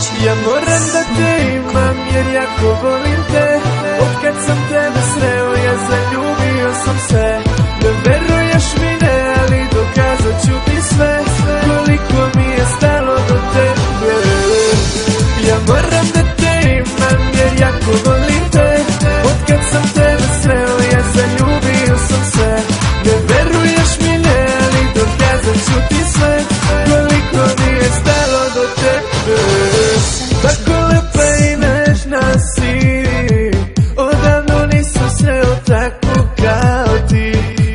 Ja moram da te imam jer jako volim te. Od kad sam tebe sreo ja zaljubio sam se. Ne veruješ mi ne, ali dokazat ću ti sve. Koliko mi je stalo do tebe. Ja moram da te imam jer jako volim te. Od kad sam tebe sreo ja zaljubio sam se. Ne veruješ mi ne, ali dokazat ću ti sve. Koliko mi je stalo do tebe. Tako lepa i nežna si, odavno nisam sreo tako kao ti.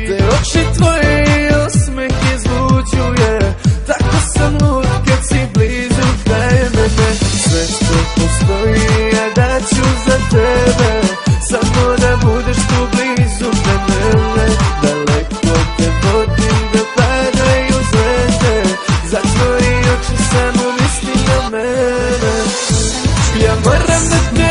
Te oči tvoje i osmeh izluđuje, tako sam lud kad si blizu kraj mene. Sve što postoji ja daću za tebe, samo da budeš tu blizu mene. Daleko te vodim da padaju zvezde, zatvori oči samo misli na mene. Ja moram da te